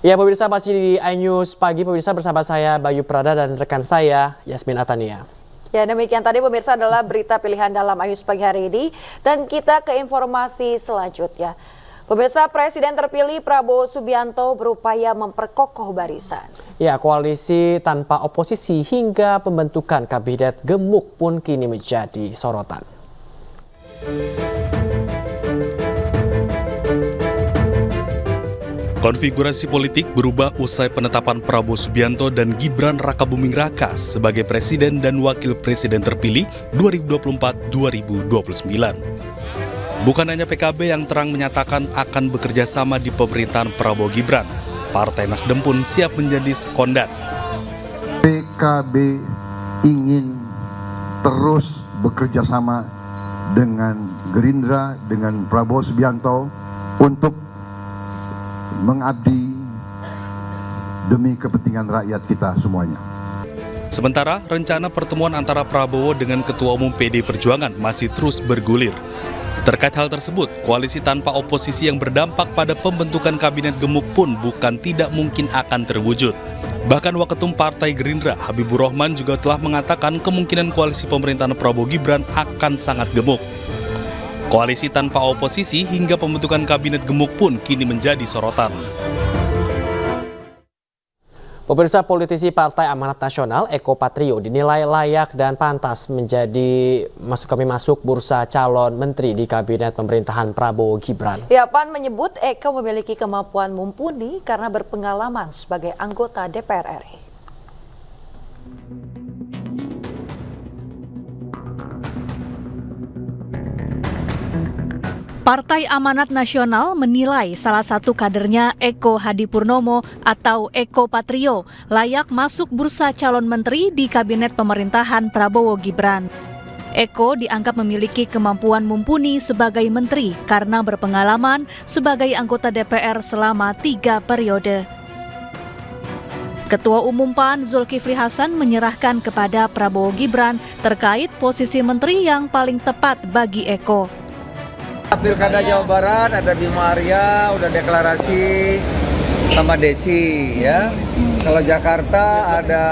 Ya pemirsa, masih di iNews Pagi, pemirsa bersama saya Bayu Prada dan rekan saya Yasmin Atania. Ya, demikian tadi pemirsa adalah berita pilihan dalam iNews Pagi hari ini. Dan kita ke informasi selanjutnya. Pemirsa, Presiden terpilih Prabowo Subianto berupaya memperkokoh barisan. Ya, koalisi tanpa oposisi hingga pembentukan kabinet gemuk pun kini menjadi sorotan. Konfigurasi politik berubah usai penetapan Prabowo Subianto dan Gibran Rakabuming Raka sebagai Presiden dan Wakil Presiden terpilih 2024-2029. Bukan hanya PKB yang terang menyatakan akan bekerja sama di pemerintahan Prabowo Gibran, Partai Nasdem pun siap menjadi sekondan. PKB ingin terus bekerja sama dengan Gerindra, dengan Prabowo Subianto untuk mengabdi demi kepentingan rakyat kita semuanya. Sementara rencana pertemuan antara Prabowo dengan Ketua Umum PD Perjuangan masih terus bergulir. Terkait hal tersebut, koalisi tanpa oposisi yang berdampak pada pembentukan kabinet gemuk pun bukan tidak mungkin akan terwujud. Bahkan Waketum Partai Gerindra, Habibur Rahman juga telah mengatakan kemungkinan koalisi pemerintahan Prabowo Gibran akan sangat gemuk. Koalisi tanpa oposisi hingga pembentukan kabinet gemuk pun kini menjadi sorotan. Pemirsa, politisi Partai Amanat Nasional Eko Patrio dinilai layak dan pantas menjadi masuk bursa calon menteri di kabinet pemerintahan Prabowo Gibran. Ya, PAN menyebut Eko memiliki kemampuan mumpuni karena berpengalaman sebagai anggota DPR RI. Partai Amanat Nasional menilai salah satu kadernya Eko Hadipurnomo atau Eko Patrio layak masuk bursa calon menteri di kabinet pemerintahan Prabowo Gibran. Eko dianggap memiliki kemampuan mumpuni sebagai menteri karena berpengalaman sebagai anggota DPR selama 3 periode. Ketua Umum PAN Zulkifli Hasan menyerahkan kepada Prabowo Gibran terkait posisi menteri yang paling tepat bagi Eko. Pilkada Jawa Barat ada Bima Arya, udah deklarasi sama Desi ya. Kalau Jakarta ada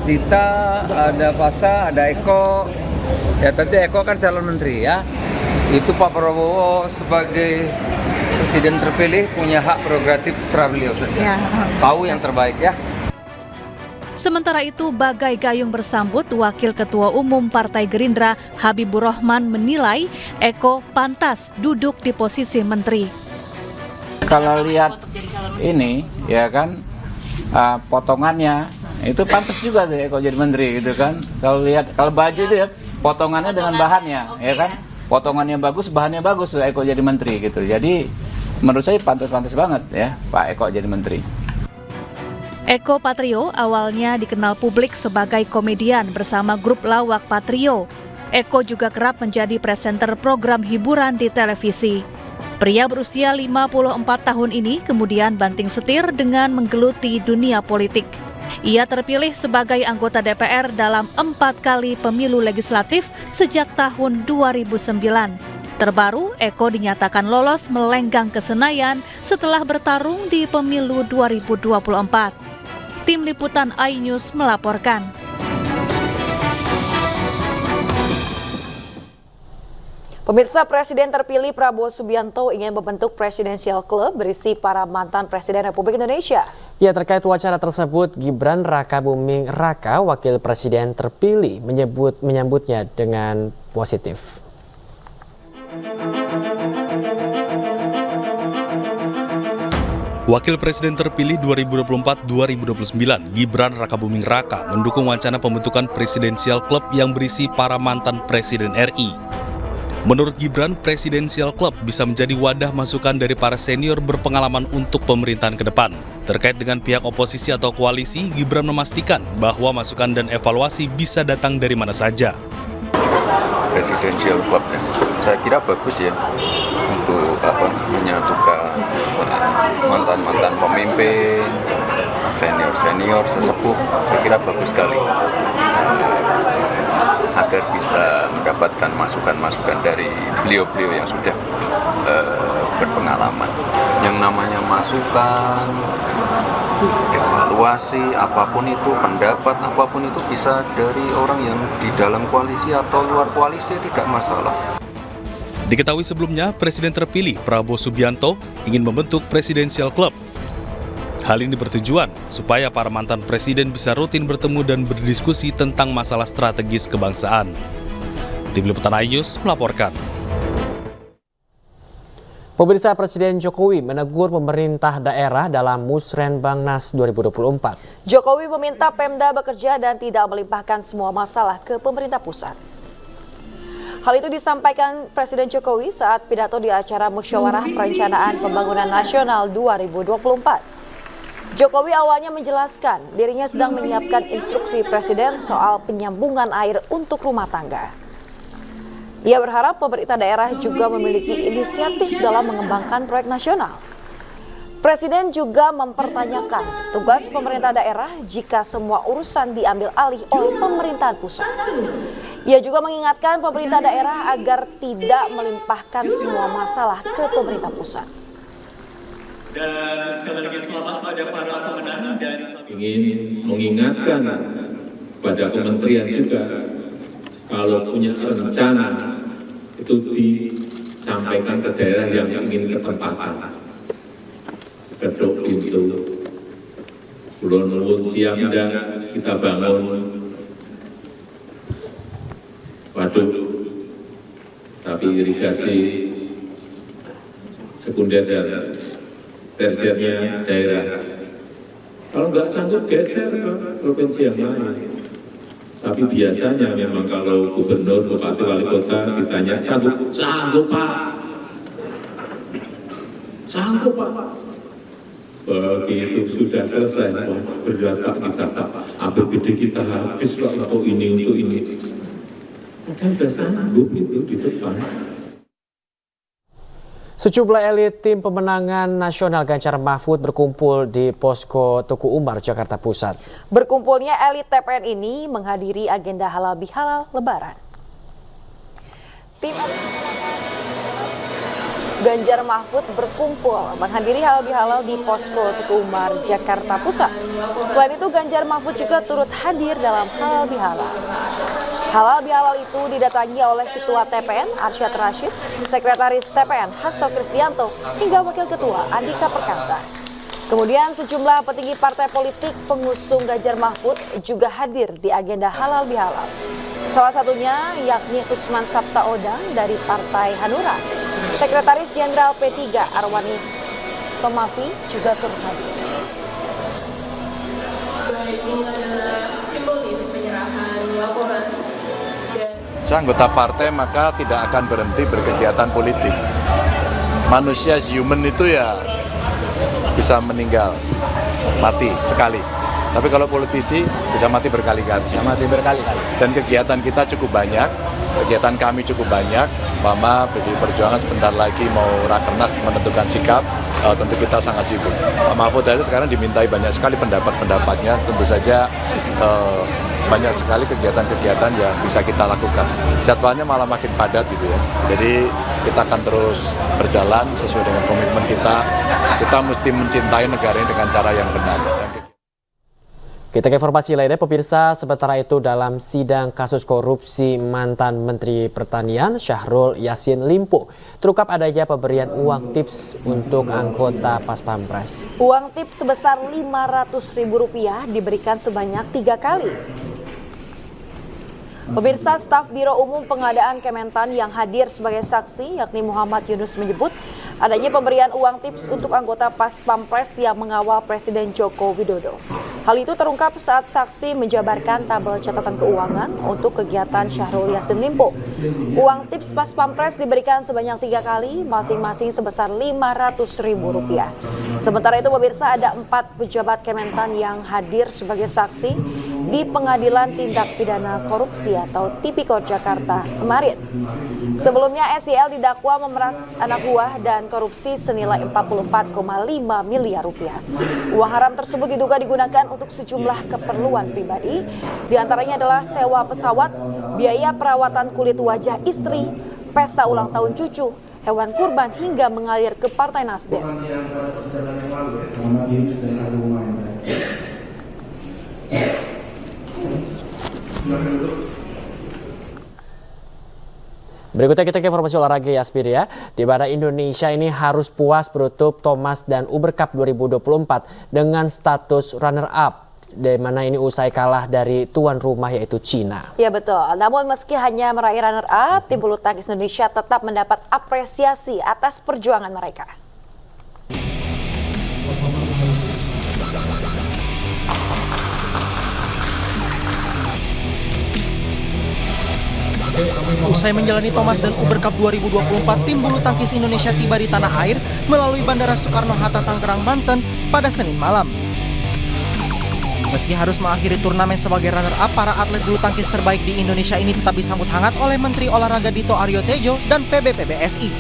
Zita, ada Fasa, ada Eko. Ya tapi Eko kan calon menteri ya. Itu Pak Prabowo sebagai presiden terpilih punya hak prerogatif secara beliau saja. Tahu yang terbaik ya. Sementara itu, bagai gayung bersambut, Wakil Ketua Umum Partai Gerindra Habibur Rahman menilai Eko pantas duduk di posisi menteri. Kalau lihat ini, ya kan, potongannya itu pantas juga sih Eko jadi menteri gitu kan. Kalau lihat, kalau baju itu ya potongannya dengan bahannya, ya kan, potongannya bagus, bahannya bagus, Eko jadi menteri gitu. Jadi menurut saya pantas-pantas banget ya Pak Eko jadi menteri. Eko Patrio awalnya dikenal publik sebagai komedian bersama grup lawak Patrio. Eko juga kerap menjadi presenter program hiburan di televisi. Pria berusia 54 tahun ini kemudian banting setir dengan menggeluti dunia politik. Ia terpilih sebagai anggota DPR dalam 4 kali pemilu legislatif sejak tahun 2009. Terbaru, Eko dinyatakan lolos melenggang ke Senayan setelah bertarung di pemilu 2024. Tim Liputan iNews melaporkan. Pemirsa, Presiden terpilih Prabowo Subianto ingin membentuk Presidential Club berisi para mantan Presiden Republik Indonesia. Ya, terkait wacana tersebut, Gibran Rakabuming Raka, Wakil Presiden terpilih, menyambutnya dengan positif. Wakil Presiden terpilih 2024-2029, Gibran Rakabuming Raka, mendukung wacana pembentukan Presidential Club yang berisi para mantan Presiden RI. Menurut Gibran, Presidential Club bisa menjadi wadah masukan dari para senior berpengalaman untuk pemerintahan ke depan. Terkait dengan pihak oposisi atau koalisi, Gibran memastikan bahwa masukan dan evaluasi bisa datang dari mana saja. Presidential Club ya, saya kira bagus ya untuk menyatukan mantan-mantan pemimpin, senior sesepuh. Saya kira bagus sekali agar bisa mendapatkan masukan-masukan dari beliau-beliau yang sudah berpengalaman. yang namanya masukan, evaluasi, apapun itu, pendapat apapun itu bisa dari orang yang di dalam koalisi atau luar koalisi, tidak masalah. Diketahui sebelumnya, Presiden terpilih Prabowo Subianto ingin membentuk Presidential Club. Hal ini bertujuan supaya para mantan presiden bisa rutin bertemu dan berdiskusi tentang masalah strategis kebangsaan. Tim Liputan iNews melaporkan. Pemirsa, Presiden Jokowi menegur pemerintah daerah dalam Musrenbangnas 2024. Jokowi meminta Pemda bekerja dan tidak melimpahkan semua masalah ke pemerintah pusat. Hal itu disampaikan Presiden Jokowi saat pidato di acara Musyawarah Perencanaan Pembangunan Nasional 2024. Jokowi awalnya menjelaskan dirinya sedang menyiapkan instruksi Presiden soal penyambungan air untuk rumah tangga. Ia berharap pemerintah daerah juga memiliki inisiatif dalam mengembangkan proyek nasional. Presiden juga mempertanyakan tugas pemerintah daerah jika semua urusan diambil alih oleh pemerintahan pusat. Ia juga mengingatkan pemerintah daerah agar tidak melimpahkan semua masalah ke pemerintah pusat. Dan sekali lagi selamat pada para pemenang dan ingin mengingatkan pada kementerian juga kalau punya rencana itu disampaikan ke daerah yang ingin ketempatan. Kedok pintu, Kulon siap dan kita bangun waduk, tapi irigasi sekunder dan tersiernya daerah. Kalau nggak sanggup geser ke provinsi yang lain. Tapi biasanya memang kalau gubernur, bupati, wali kota ditanya sanggup, sanggup Pak, sanggup Pak. Begitu sudah selesai, wah berat Pak kita Pak, APBD kita habis Pak untuk ini, untuk ini. Kita sudah sanggup itu di depan. Sejumlah elit tim pemenangan nasional Ganjar Mahfud berkumpul di Posko Tuku Umar, Jakarta Pusat. Berkumpulnya elit TPN ini menghadiri agenda halal bihalal Lebaran. Tim Ganjar Mahfud berkumpul menghadiri halal bihalal di Posko Tuku Umar, Jakarta Pusat. Selain itu, Ganjar Mahfud juga turut hadir dalam halal bihalal. Halal bihalal itu didatangi oleh Ketua TPN Arsyad Rashid, Sekretaris TPN Hasto Kristianto, hingga Wakil Ketua Andika Perkasa. Kemudian sejumlah petinggi partai politik pengusung Ganjar Mahfud juga hadir di agenda halal bihalal. Salah satunya yakni Usman Sabtaodang dari Partai Hanura. Sekretaris Jenderal P3 Arwani Tomafi juga turut hadir. Saya anggota partai maka tidak akan berhenti berkegiatan politik. Manusia human itu ya bisa meninggal, mati sekali. Tapi kalau politisi bisa mati berkali-kali. Dan kegiatan kita cukup banyak, kegiatan kami cukup banyak. Mama PDI Perjuangan sebentar lagi mau rakernas menentukan sikap, tentu kita sangat sibuk. Pak Mahfud aja sekarang dimintai banyak sekali pendapat-pendapatnya, tentu saja banyak sekali kegiatan-kegiatan yang bisa kita lakukan. Jadwalnya malah makin padat gitu ya. Jadi kita akan terus berjalan sesuai dengan komitmen kita. Kita mesti mencintai negara ini dengan cara yang benar. Kita ke informasi lainnya, pemirsa. Sementara itu dalam sidang kasus korupsi mantan Menteri Pertanian Syahrul Yassin Limpo, terungkap adanya pemberian uang tips untuk anggota Pas Pampres. Uang tips sebesar Rp500.000 diberikan sebanyak 3 kali. Pemirsa, staf Biro Umum Pengadaan Kementan yang hadir sebagai saksi yakni Muhammad Yunus menyebut adanya pemberian uang tips untuk anggota Pas Pampres yang mengawal Presiden Joko Widodo. Hal itu terungkap saat saksi menjabarkan tabel catatan keuangan untuk kegiatan Syahrul Yassin Limpo. Uang tips Pas Pampres diberikan sebanyak 3 kali, masing-masing sebesar Rp500.000. Sementara itu pemirsa, ada 4 pejabat Kementan yang hadir sebagai saksi di Pengadilan Tindak Pidana Korupsi atau Tipikor Jakarta kemarin. Sebelumnya SYL didakwa memeras anak buah dan korupsi senilai Rp44,5 miliar. Uang haram tersebut diduga digunakan untuk sejumlah keperluan pribadi, diantaranya adalah sewa pesawat, biaya perawatan kulit wajah istri, pesta ulang tahun cucu, hewan kurban hingga mengalir ke Partai Nasdem. Berikutnya kita ke informasi olahraga ya Aspir ya. Di mana Indonesia ini harus puas menutup Thomas dan Uber Cup 2024 dengan status runner up. Di mana ini usai kalah dari tuan rumah yaitu Cina. Ya betul, namun meski hanya meraih runner up, tim bulu tangkis Indonesia tetap mendapat apresiasi atas perjuangan mereka. Usai menjalani Thomas dan Uber Cup 2024, tim bulu tangkis Indonesia tiba di tanah air melalui Bandara Soekarno-Hatta, Tangerang, Banten pada Senin malam. Meski harus mengakhiri turnamen sebagai runner-up, para atlet bulu tangkis terbaik di Indonesia ini tetap disambut hangat oleh Menteri Olahraga Dito Aryo Tejo dan PBPBSI.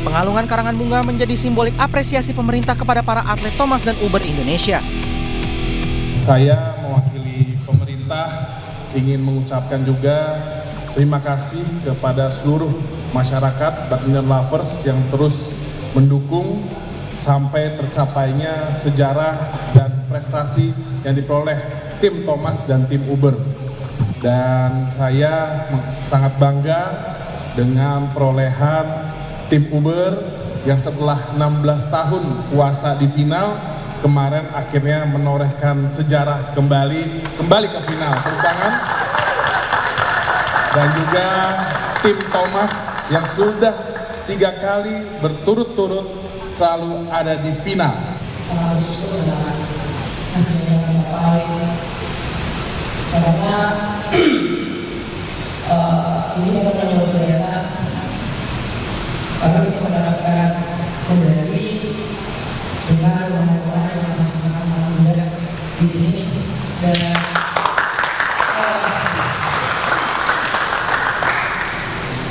Pengalungan karangan bunga menjadi simbolik apresiasi pemerintah kepada para atlet Thomas dan Uber Indonesia. Saya mewakili pemerintah ingin mengucapkan juga terima kasih kepada seluruh masyarakat badminton lovers yang terus mendukung sampai tercapainya sejarah dan prestasi yang diperoleh tim Thomas dan tim Uber. Dan saya sangat bangga dengan perolehan tim Uber yang setelah 16 tahun puasa di final, kemarin akhirnya menorehkan sejarah kembali ke final. Tepuk tangan. Dan juga tim Thomas yang sudah 3 kali berturut-turut selalu ada di final. Sangat bersyukur dengan hasil yang tercapai karena ini memang luar biasa. Kami bisa mendapatkan medali dengan orang-orang yang masih sangat muda di sini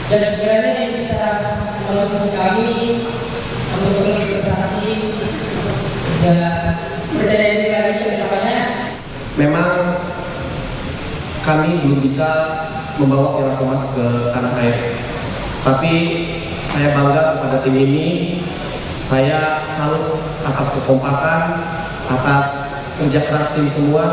dan sekiranya yang bisa memotivasi kami untuk terus berprestasi dan percaya diri lagi ke depannya. Memang kami belum bisa membawa Piala Thomas ke tanah air, tapi saya bangga kepada tim ini. Saya salut atas kekompakan, atas kerja keras tim semua.